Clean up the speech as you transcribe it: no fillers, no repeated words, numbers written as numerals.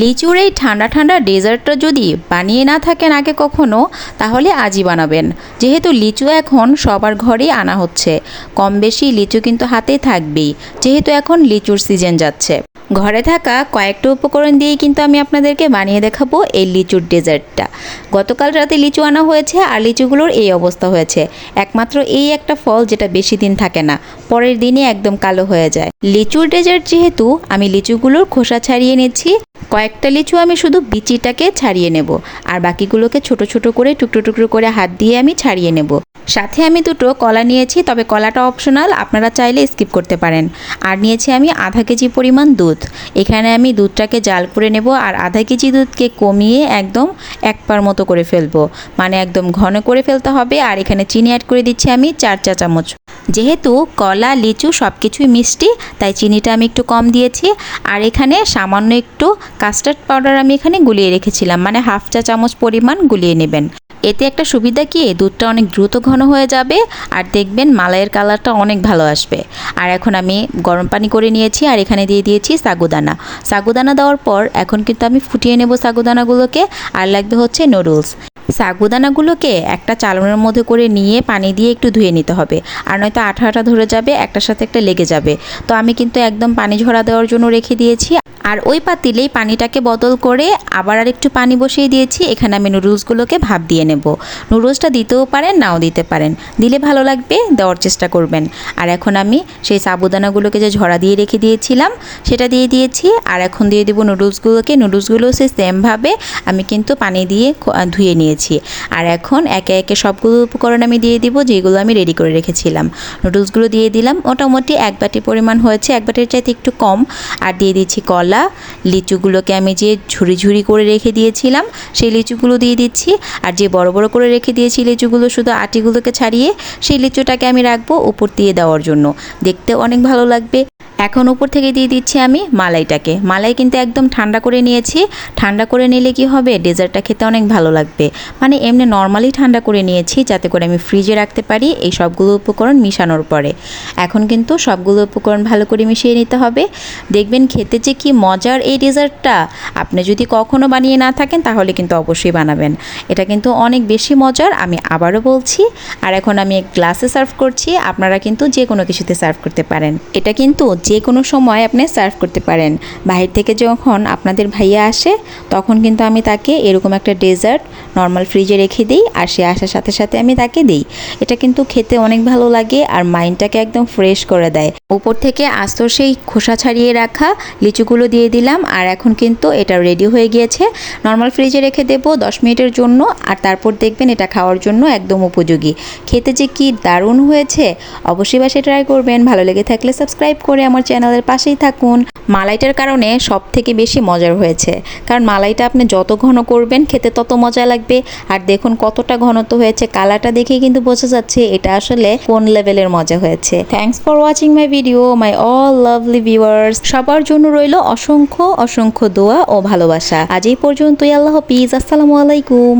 লিচুর এই ঠান্ডা ঠান্ডা ডেজার্টটা যদি বানিয়ে না থাকেন আগে কখনো, তাহলে আজই বানাবেন। যেহেতু লিচু এখন সবার ঘরেই আনা হচ্ছে, কম বেশি লিচু কিন্তু হাতেই থাকবেই, যেহেতু এখন লিচুর সিজন যাচ্ছে। ঘরে থাকা কয়েকটা উপকরণ দিয়েই কিন্তু আমি আপনাদেরকে বানিয়ে দেখাবো এই লিচুর ডেজার্টটা। গতকাল রাতে লিচু আনা হয়েছে আর লিচুগুলোর এই অবস্থা হয়েছে। একমাত্র এই একটা ফল যেটা বেশি দিন থাকে না, পরের দিনই একদম কালো হয়ে যায়। লিচুর ডেজার্ট যেহেতু, আমি লিচুগুলোর খোসা ছাড়িয়ে নিচ্ছি। কয়েকটা লিচু আমি শুধু বিচিটাকে ছাড়িয়ে নেব, আর বাকিগুলোকে ছোট ছোট করে টুকরো টুকরো করে হাত দিয়ে আমি ছাড়িয়ে নেব। সাথে আমি দুটো কলা নিয়েছি, তবে কলাটা অপশনাল, আপনারা চাইলে স্কিপ করতে পারেন। আর নিয়েছি আমি আধা কেজি পরিমাণ দুধ। এখানে আমি দুধটাকে জাল করে নেব, আর আধা কেজি দুধকে কমিয়ে একদম এক পার মতো করে ফেলবো, মানে একদম ঘন করে ফেলতে হবে। আর এখানে চিনি অ্যাড করে দিচ্ছি আমি 4 চা চামচ। যেহেতু কলা লিচু সব কিছুই মিষ্টি, তাই চিনিটা আমি একটু কম দিয়েছি। আর এখানে সামান্য একটু কাস্টার্ড পাউডার আমি এখানে গুলিয়ে রেখেছিলাম, মানে হাফ চা চামচ পরিমাণ গুলিয়ে নেবেন। এতে একটা সুবিধা কি, দুধটা অনেক দ্রুত ঘন হয়ে যাবে, আর দেখবেন মালাইয়ের কালারটা অনেক ভালো আসবে। আর এখন আমি গরম পানি করে নিয়েছি, আর এখানে দিয়ে দিয়েছি সাগুদানা। সাগুদানা দেওয়ার পর এখন কিন্তু আমি ফুটিয়ে নেব সাগুদানাগুলোকে। আর লাগবে হচ্ছে নুডলস। সাগুদানাগুলোকে একটা চালনের মধ্যে করে নিয়ে পানি দিয়ে একটু ধুয়ে নিতে হবে, আর নয়তো আঠা আঠা ধরে যাবে, একটার সাথে একটা লেগে যাবে। তো আমি কিন্তু একদম পানি ঝরা দেওয়ার জন্য রেখে দিয়েছি। আর ওই পাতিলেই পানিটাকে বদল করে আবার আর একটু পানি বসিয়ে দিয়েছি। এখানে আমি নুডলসগুলোকে ভাপ দিয়ে নেব। নুডলসটা দিতেও পারেন, নাও দিতে পারেন, দিলে ভালো লাগবে, দেওয়ার চেষ্টা করবেন। আর এখন আমি সেই সাবুদানাগুলোকে যে ঝরা দিয়ে রেখে দিয়েছিলাম সেটা দিয়ে দিয়েছি। আর এখন দিয়ে দেবো নুডলসগুলোকে। নুডলসগুলো সে সেমভাবে আমি কিন্তু পানি দিয়ে ধুয়ে নিয়েছি। আর এখন একে একে সবগুলো উপকরণ আমি দিয়ে দিব, যেগুলো আমি রেডি করে রেখেছিলাম। নুডলসগুলো দিয়ে দিলাম, মোটামুটি 1 বাটি পরিমাণ হয়েছে, 1 বাটির চাইতে একটু কম। আর দিয়ে দিচ্ছি কলা। লিচুগুলোকে আমি যে ঝুড়ি ঝুড়ি করে রেখে দিয়েছিলাম সেই লিচুগুলো দিয়ে দিচ্ছি। আর যে বড় বড় করে রেখে দিয়েছি লিচুগুলো শুধু আটিগুলোকে ছাড়িয়ে, সেই লিচুটাকে আমি রাখবো উপর দিয়ে দেওয়ার জন্য, দেখতে অনেক ভালো লাগবে। এখন উপর থেকে দিয়ে দিচ্ছি আমি মালাইটাকে। মালাই কিন্তু একদম ঠান্ডা করে নিয়েছি। ঠান্ডা করে নিলে কি হবে, ডেজার্টটা খেতে অনেক ভালো লাগবে। মানে এমনি নর্মালি ঠান্ডা করে নিয়েছি, যাতে করে আমি ফ্রিজে রাখতে পারি এই সবগুলো উপকরণ মিশানোর পরে। এখন কিন্তু সবগুলো উপকরণ ভালো করে মিশিয়ে নিতে হবে। দেখবেন খেতে যে কি মজার এই ডেজার্টটা। আপনি যদি কখনো বানিয়ে না থাকেন তাহলে কিন্তু অবশ্যই বানাবেন। এটা কিন্তু অনেক বেশি মজার, আমি আবারও বলছি। আর এখন আমি এক গ্লাসে সার্ভ করছি, আপনারা কিন্তু যে কোনো কিছুতে সার্ভ করতে পারেন। এটা কিন্তু যে কোনো সময় আপনি সার্ভ করতে পারেন। বাহির থেকে যখন আপনাদের ভাইয়া আসে, তখন কিন্তু আমি তাকে এরকম একটা ডেজার্ট নর্মাল ফ্রিজে রেখে দিই, আর সে আসার সাথে সাথে আমি তাকে দিই। এটা কিন্তু খেতে অনেক ভালো লাগে, আর মাইন্ডটাকে একদম ফ্রেশ করে দেয়। উপর থেকে আস্ত সেই খোসা ছাড়িয়ে রাখা লিচুগুলো দিয়ে দিলাম। আর এখন কিন্তু এটা রেডি হয়ে গিয়েছে। নর্মাল ফ্রিজে রেখে দেবো 10 মিনিটের জন্য, আর তারপর দেখবেন এটা খাওয়ার জন্য একদম উপযোগী। খেতে যে কি দারুণ হয়েছে, অবশ্যই বাসায় ট্রাই করবেন। ভালো লেগে থাকলে সাবস্ক্রাইব করে আমার চ্যানেলের পাশেই থাকুন। মালাইটার কারণে সব থেকে বেশি মজার হয়েছে, কারণ মালাইটা আপনি যত ঘন করবেন খেতে তত মজা লাগবে। আর দেখুন কতটা ঘনত্ব হয়েছে, কালারটা দেখেই কিন্তু বোঝা যাচ্ছে এটা আসলে কোন লেভেলের মজা হয়েছে। Thanks for watching my video, my all lovely viewers. সবার জন্য রইল অসংখ্য অসংখ্য দোয়া ও ভালোবাসা। আজ এই পর্যন্তই। আল্লাহ হাফিজ, আসসালামু আলাইকুম।